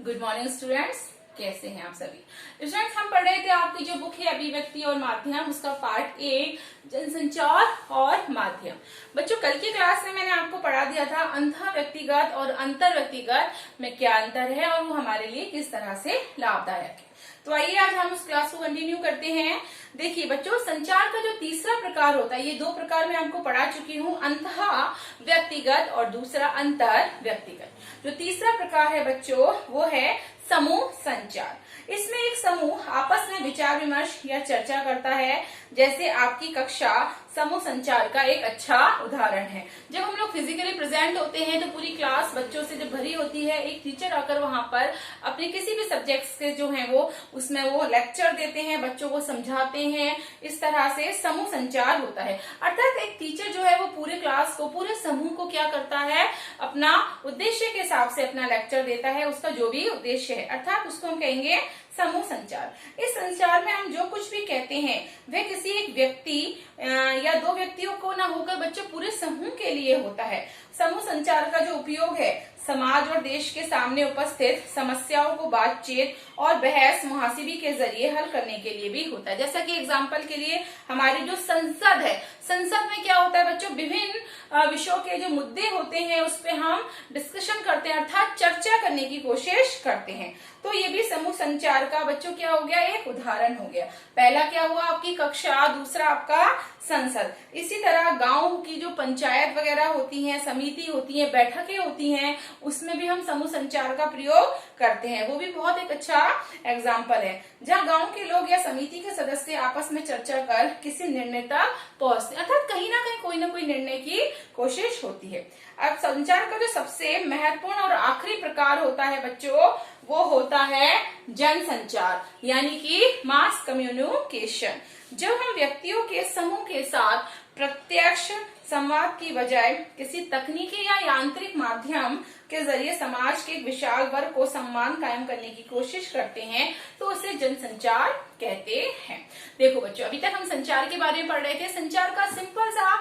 Good morning students, कैसे हैं आप सभी स्टूडेंट्स। हम पढ़ रहे थे आपकी जो बुक है अभिव्यक्ति और माध्यम, उसका पार्ट ए जनसंचार और माध्यम। बच्चों, कल की क्लास में मैंने आपको पढ़ा दिया था अंतः व्यक्तिगत और अंतर व्यक्तिगत में क्या अंतर है और वो हमारे लिए किस तरह से लाभदायक है। तो आइए आज हम उस क्लास को कंटिन्यू करते हैं। देखिए बच्चों, संचार का जो तीसरा प्रकार होता है, ये दो प्रकार मैं आपको पढ़ा चुकी हूँ, अंतः व्यक्तिगत और दूसरा अंतर व्यक्तिगत। जो तीसरा प्रकार है बच्चों, वो है समूह संचार। इसमें एक समूह आपस में विचार विमर्श या चर्चा करता है। जैसे आपकी कक्षा समूह संचार का एक अच्छा उदाहरण है। जब हम लोग फिजिकली प्रेजेंट होते हैं तो पूरी क्लास बच्चों से जब भरी होती है, एक टीचर आकर वहां पर अपने किसी भी सब्जेक्ट्स के जो हैं वो उसमें वो लेक्चर देते हैं, बच्चों को समझाते हैं। इस तरह से समूह संचार होता है। अर्थात एक टीचर जो है वो पूरे क्लास को, पूरे समूह को क्या करता है, अपना उद्देश्य के हिसाब से अपना लेक्चर देता है, उसका जो भी उद्देश्य है, अर्थात उसको हम कहेंगे समूह संचार। इस संचार में हम जो कुछ भी कहते हैं वह किसी एक व्यक्ति या दो व्यक्तियों को ना होकर बच्चों पूरे समूह के लिए होता है। समूह संचार का जो उपयोग है समाज और देश के सामने उपस्थित समस्याओं को बातचीत और बहस मुहासिबी के जरिए हल करने के लिए भी होता है। जैसा कि एग्जाम्पल के लिए हमारी जो संसद है, संसद में क्या होता है बच्चों, विभिन्न विषयों के जो मुद्दे होते हैं उस पे हम डिस्कशन करते हैं, अर्थात चर्चा करने की कोशिश करते हैं। तो ये भी समूह संचार का बच्चों क्या हो गया, एक उदाहरण हो गया। पहला क्या हुआ, आपकी कक्षा, दूसरा आपका संसद। इसी तरह गांव की जो पंचायत वगैरह होती हैं, समिति होती है, बैठकें होती हैं, उसमें भी हम समूह संचार का प्रयोग करते हैं। वो भी बहुत एक अच्छा एग्जाम्पल है, जहाँ गांव के लोग या समिति के सदस्य आपस में चर्चा कर किसी निर्णय तक पहुंचते हैं, अर्थात कहीं ना कहीं कोई ना कोई निर्णय की कोशिश होती है। अब संचार का जो सबसे महत्वपूर्ण और आखिरी प्रकार होता है बच्चों, वो होता है जनसंचार, यानी कि मास कम्युनिकेशन। जब हम व्यक्तियों के समूह के साथ प्रत्यक्ष संवाद की बजाय किसी तकनीकी या यांत्रिक माध्यम के जरिए समाज के एक विशाल वर्ग को सम्मान कायम करने की कोशिश करते हैं, तो उसे जनसंचार कहते हैं। देखो बच्चों, अभी तक हम संचार के बारे में पढ़ रहे थे। संचार का सिंपल सा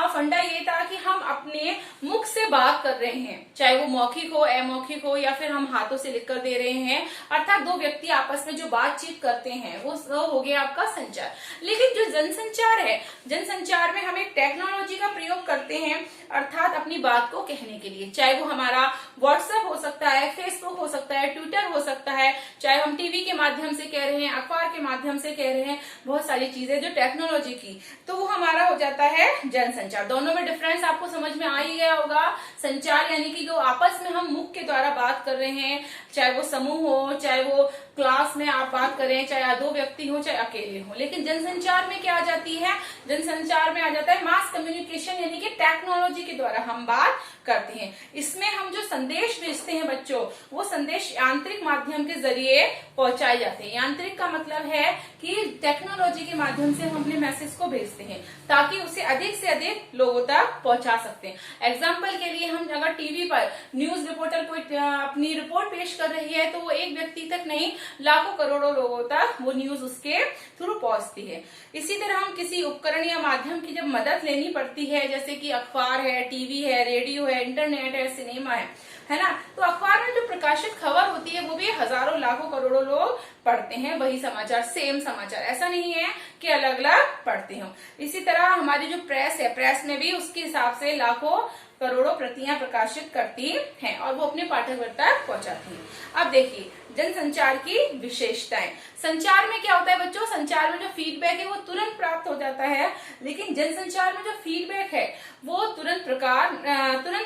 फंडा ये था कि हम अपने मुख से बात कर रहे हैं, चाहे वो मौखिक हो, अमौखिक हो, या फिर हम हाथों से लिखकर दे रहे हैं, अर्थात दो व्यक्ति आपस में जो बातचीत करते हैं वो हो गया आपका संचार। लेकिन जो जनसंचार है, जनसंचार में हम एक टेक्नोलॉजी का प्रयोग करते हैं, अर्थात अपनी बात को कहने के लिए, चाहे वो हमारा व्हाट्सएप हो सकता है, फेसबुक हो सकता है, ट्विटर हो सकता है, चाहे हम टीवी के माध्यम से कह रहे हैं, अखबार के माध्यम से कह रहे हैं, बहुत सारी चीजें जो टेक्नोलॉजी की, तो वो हमारा हो जाता है जनसंचार। दोनों में डिफरेंस आपको समझ में आ ही गया होगा। संचार यानी कि जो आपस में हम मुख के द्वारा बात कर रहे हैं, चाहे वो समूह हो, चाहे वो क्लास में आप बात करें, चाहे दो व्यक्ति हो, चाहे अकेले हो। लेकिन जनसंचार में क्या आ जाती है, जनसंचार में आ जाता है मास कम्युनिकेशन, यानी कि टेक्नोलॉजी के द्वारा हम बात करते हैं। इसमें हम जो संदेश भेजते हैं बच्चों, वो संदेश यांत्रिक माध्यम के जरिए पहुंचाए जाते हैं। यांत्रिक का मतलब है कि टेक्नोलॉजी के माध्यम से हम अपने मैसेज को भेजते हैं ताकि उसे अधिक से अधिक लोगों तक पहुंचा सकते हैं। एग्जाम्पल के लिए, हम अगर टीवी पर न्यूज रिपोर्टर कोई अपनी रिपोर्ट पेश कर रही है तो वो एक व्यक्ति तक नहीं, लाखों करोड़ों लोगों तक वो न्यूज उसके थ्रू पहुंचती है। इसी तरह हम किसी उपकरण या माध्यम की जब मदद लेनी पड़ती है, जैसे कि अखबार है, टीवी है, रेडियो है, इंटरनेट है, सिनेमा है ना, तो अखबार में जो प्रकाशित खबर होती है वो भी हजारों लाखों करोड़ों लोग पढ़ते हैं, वही समाचार, सेम समाचार, ऐसा नहीं है कि अलग अलग पढ़ते हो। इसी तरह हमारी जो प्रेस है, प्रेस में भी उसके हिसाब से लाखों करोड़ों प्रतियां प्रकाशित करती हैं और वो अपने पाठक वर्ग तक पहुंचाती हैं। अब देखिए जनसंचार की विशेषताएं। संचार में क्या होता है बच्चों, संचार में जो फीडबैक है वो तुरंत प्राप्त हो जाता है, लेकिन जनसंचार में जो फीडबैक है वो तुरंत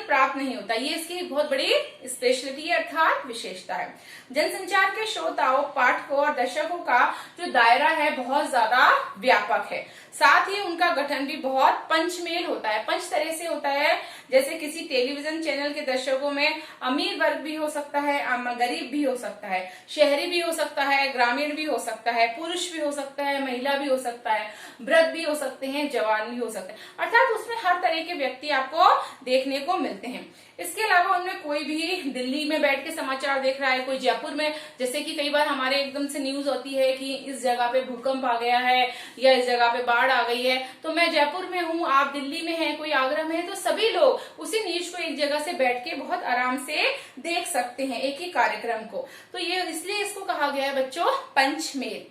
प्राप्त नहीं होता। ये इसकी बहुत बड़ी स्पेशलिटी है, अर्थात विशेषता है। जनसंचार के श्रोताओं, पाठकों और दर्शकों का जो दायरा है बहुत ज्यादा व्यापक है, साथ ही उनका गठन भी बहुत पंचमेल होता है, पंच तरह से होता है। जैसे किसी टेलीविजन चैनल के दर्शकों में अमीर वर्ग भी हो सकता है, गरीब भी हो सकता है, शहरी भी हो सकता है, ग्रामीण भी हो सकता है, पुरुष भी हो सकता है, महिला भी हो सकता है, वृद्ध भी हो सकते हैं, जवान भी हो सकते हैं, अर्थात उसमें हर तरह के व्यक्ति आपको देखने को मिलते हैं। इसके अलावा उनमें कोई भी दिल्ली में बैठ के समाचार देख रहा है, कोई जयपुर में, जैसे कि कई बार हमारे एकदम से न्यूज होती है कि इस जगह पे भूकंप आ गया है या इस जगह पे बाढ़ आ गई है, तो मैं जयपुर में हूँ, आप दिल्ली में हैं, कोई आगरा में है, तो सभी लोग उसी न्यूज को एक जगह से बैठ के बहुत आराम से देख सकते हैं, एक ही कार्यक्रम को। तो ये इसलिए इसको कहा गया है बच्चों पंचमेल।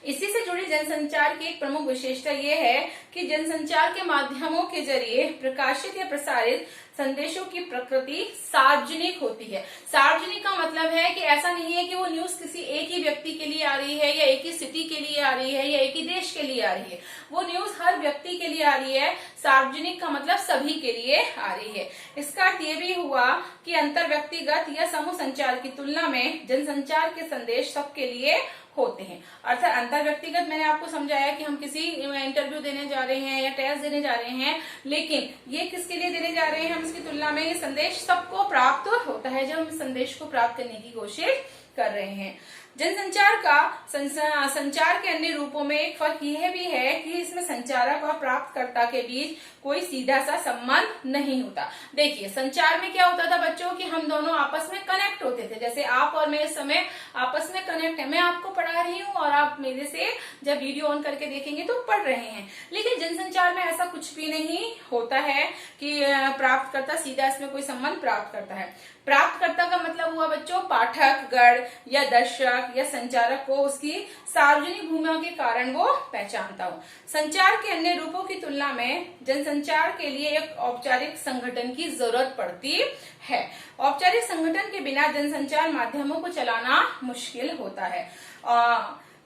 इसी से जुड़ी जनसंचार की एक प्रमुख विशेषता ये है कि जनसंचार के माध्यमों के जरिए प्रकाशित या प्रसारित संदेशों की प्रकृति सार्वजनिक होती है। सार्वजनिक का मतलब है कि ऐसा नहीं है कि वो न्यूज किसी एक ही व्यक्ति के लिए आ रही है या एक ही सिटी के लिए आ रही है या एक ही देश के लिए आ रही है, वो न्यूज हर व्यक्ति के लिए आ रही है। सार्वजनिक का मतलब सभी के लिए आ रही है। इसका अर्थ ये भी हुआ कि अंतर व्यक्तिगत या समूह संचार की तुलना में जनसंचार के संदेश सबके लिए होते हैं। अर्थात अंतर व्यक्तिगत मैंने आपको समझाया कि हम किसी इंटरव्यू देने जा रहे हैं या टेस्ट देने जा रहे हैं, लेकिन ये किसके लिए देने जा रहे हैं हम, इसकी तुलना में ये संदेश सबको प्राप्त होता है जब हम संदेश को प्राप्त करने की कोशिश कर रहे हैं। जनसंचार का संचार के अन्य रूपों में एक फर्क यह भी है कि इसमें संचारक और प्राप्तकर्ता के बीच कोई सीधा सा संबंध नहीं होता। देखिए संचार में क्या होता था बच्चों कि हम दोनों आपस में कनेक्ट होते थे, जैसे आप और मैं इस समय आपस में कनेक्ट है, मैं आपको पढ़ा रही हूँ और आप मेरे से जब वीडियो ऑन करके देखेंगे तो पढ़ रहे हैं। लेकिन जनसंचार में ऐसा कुछ भी नहीं होता है कि प्राप्तकर्ता सीधा इसमें कोई संबंध प्राप्त करता है। प्राप्तकर्ता का मतलब हुआ बच्चों पाठक गण या दर्शक या संचारक को उसकी सार्वजनिक भूमिका के कारण वो पहचानता हो। संचार के अन्य रूपों की तुलना में जनसंचार के लिए एक औपचारिक संगठन की जरूरत पड़ती है। औपचारिक संगठन के बिना जनसंचार माध्यमों को चलाना मुश्किल होता है।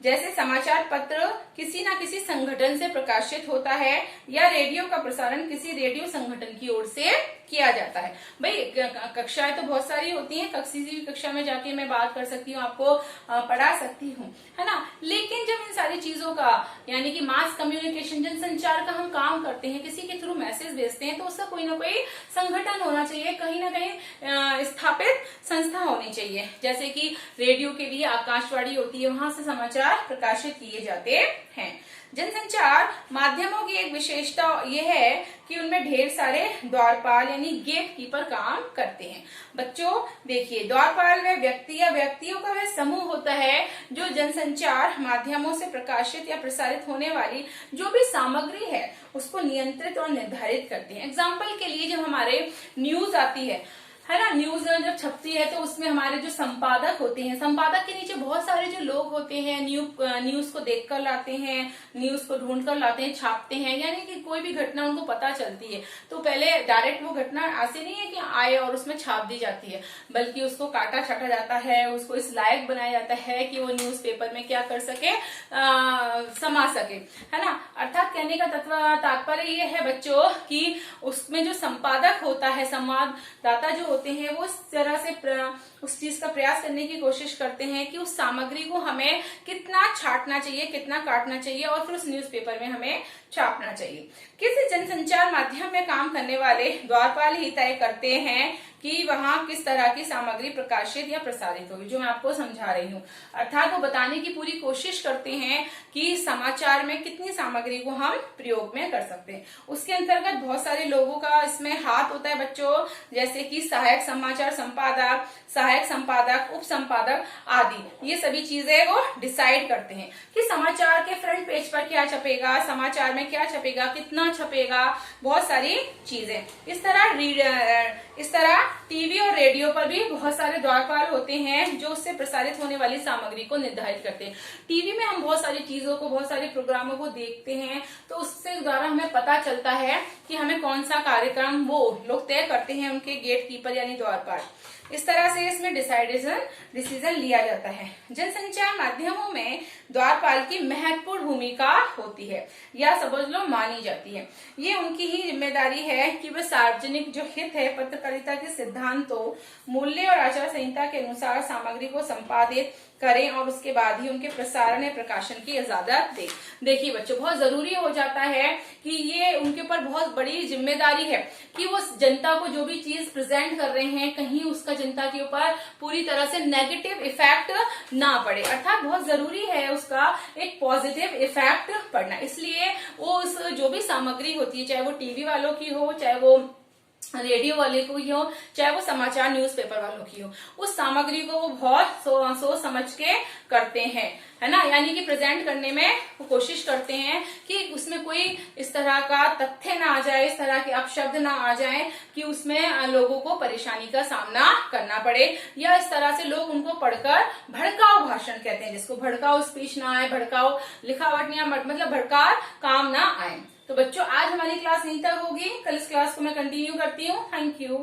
जैसे समाचार पत्र किसी न किसी संगठन से प्रकाशित होता है या रेडियो का प्रसारण किसी रेडियो संगठन की ओर से किया जाता है। भाई कक्षाएं तो बहुत सारी होती हैं, किसी भी कक्षा में जाके मैं बात कर सकती हूँ, आपको पढ़ा सकती हूँ, है ना। लेकिन जब इन सारी चीजों का यानी कि मास कम्युनिकेशन जनसंचार का हम काम करते हैं, किसी के थ्रू मैसेज भेजते हैं, तो उसका कोई ना कोई संगठन होना चाहिए, कहीं ना कहीं स्थापित संस्था होनी चाहिए। जैसे कि रेडियो के लिए आकाशवाणी होती है, वहां से समाचार प्रकाशित किए जाते हैं। जनसंचार माध्यमों की एक विशेषता यह है कि उनमें ढेर सारे द्वारपाल यानी गेट कीपर काम करते हैं। बच्चों देखिए, द्वारपाल वह व्यक्ति या व्यक्तियों का वह समूह होता है जो जनसंचार माध्यमों से प्रकाशित या प्रसारित होने वाली जो भी सामग्री है उसको नियंत्रित और निर्धारित करते हैं। एग्जाम्पल के लिए जब हमारे न्यूज आती है ना, न्यूज जब छपती है तो उसमें हमारे जो संपादक होते हैं, संपादक के नीचे बहुत सारे जो लोग होते हैं न्यूज को देख कर लाते हैं, न्यूज को ढूंढ कर लाते हैं, छापते हैं। यानी कि कोई भी घटना उनको पता चलती है तो पहले डायरेक्ट वो घटना ऐसे नहीं है कि आए और उसमें छाप दी जाती है, बल्कि उसको काटा छाटा जाता है, उसको इस लायक बनाया जाता है कि वो न्यूज़पेपर में क्या कर सके, समा सके, है ना। अर्थात कहने का तात्पर्य ये है बच्चों कि उसमें जो संपादक होता है, संवाददाता जो होते हैं, वो इस तरह से उस चीज का प्रयास करने की कोशिश करते हैं कि उस सामग्री को हमें कितना छाटना चाहिए, कितना काटना चाहिए और फिर उस न्यूज़पेपर में हमें छापना चाहिए। किसी जनसंचार माध्यम में काम करने वाले द्वारपाल ही तय करते हैं कि वहां किस तरह की सामग्री प्रकाशित या प्रसारित होगी, जो मैं आपको समझा रही हूँ। अर्थात वो बताने की पूरी कोशिश करते हैं कि समाचार में कितनी सामग्री को हम प्रयोग में कर सकते हैं। उसके अंतर्गत बहुत सारे लोगों का इसमें हाथ होता है बच्चों, जैसे कि सहायक समाचार संपादक, सहायक संपादक, उप संपादक आदि। ये सभी चीजें वो डिसाइड करते हैं कि समाचार के फ्रंट पेज पर क्या छपेगा, समाचार में क्या छपेगा, कितना छपेगा, बहुत सारी चीजें। इस तरह टीवी और रेडियो पर भी बहुत सारे द्वारपाल होते हैं जो उससे प्रसारित होने वाली सामग्री को निर्धारित करते हैं। टीवी में हम बहुत सारी चीजों को, बहुत सारे प्रोग्रामों को देखते हैं, तो उससे द्वारा हमें पता चलता है कि हमें कौन सा कार्यक्रम वो लोग तय करते हैं, उनके गेट कीपर यानी द्वारपाल। इस तरह से इसमें डिसीजन लिया जाता है। जनसंचार माध्यमों में द्वारपाल की महत्वपूर्ण भूमिका होती है या समझ लो मानी जाती है। ये उनकी ही जिम्मेदारी है कि वे सार्वजनिक जो हित है, पत्रकारिता के सिद्धांतों, मूल्य और आचार संहिता के अनुसार सामग्री को संपादित करें और उसके बाद ही उनके प्रसारण या प्रकाशन की इजाजत दें। देखिए बच्चों, बहुत जरूरी हो जाता है कि ये उनके ऊपर बहुत बड़ी जिम्मेदारी है कि वो जनता को जो भी चीज प्रेजेंट कर रहे हैं, कहीं उसका जनता के ऊपर पूरी तरह से नेगेटिव इफेक्ट ना पड़े। अर्थात बहुत जरूरी है उसका एक पॉजिटिव इफेक्ट पड़ना। इसलिए वो उस जो भी सामग्री होती है, चाहे वो टीवी वालों की हो, चाहे वो रेडियो वाले को ही हो, चाहे वो समाचार न्यूज़पेपर वालों की हो, उस सामग्री को वो बहुत सोच समझ के करते हैं, है ना। यानी कि प्रेजेंट करने में वो कोशिश करते हैं कि उसमें कोई इस तरह का तथ्य ना आ जाए, इस तरह के अपशब्द ना आ जाए कि उसमें लोगों को परेशानी का सामना करना पड़े, या इस तरह से लोग उनको पढ़कर भड़काऊ भाषण कहते हैं जिसको, भड़काऊ स्पीच ना आए, भड़काऊ लिखावट या मतलब भड़का काम ना आए। तो बच्चों आज हमारी क्लास यहीं तक होगी, कल इस क्लास को मैं कंटिन्यू करती हूँ। Thank you.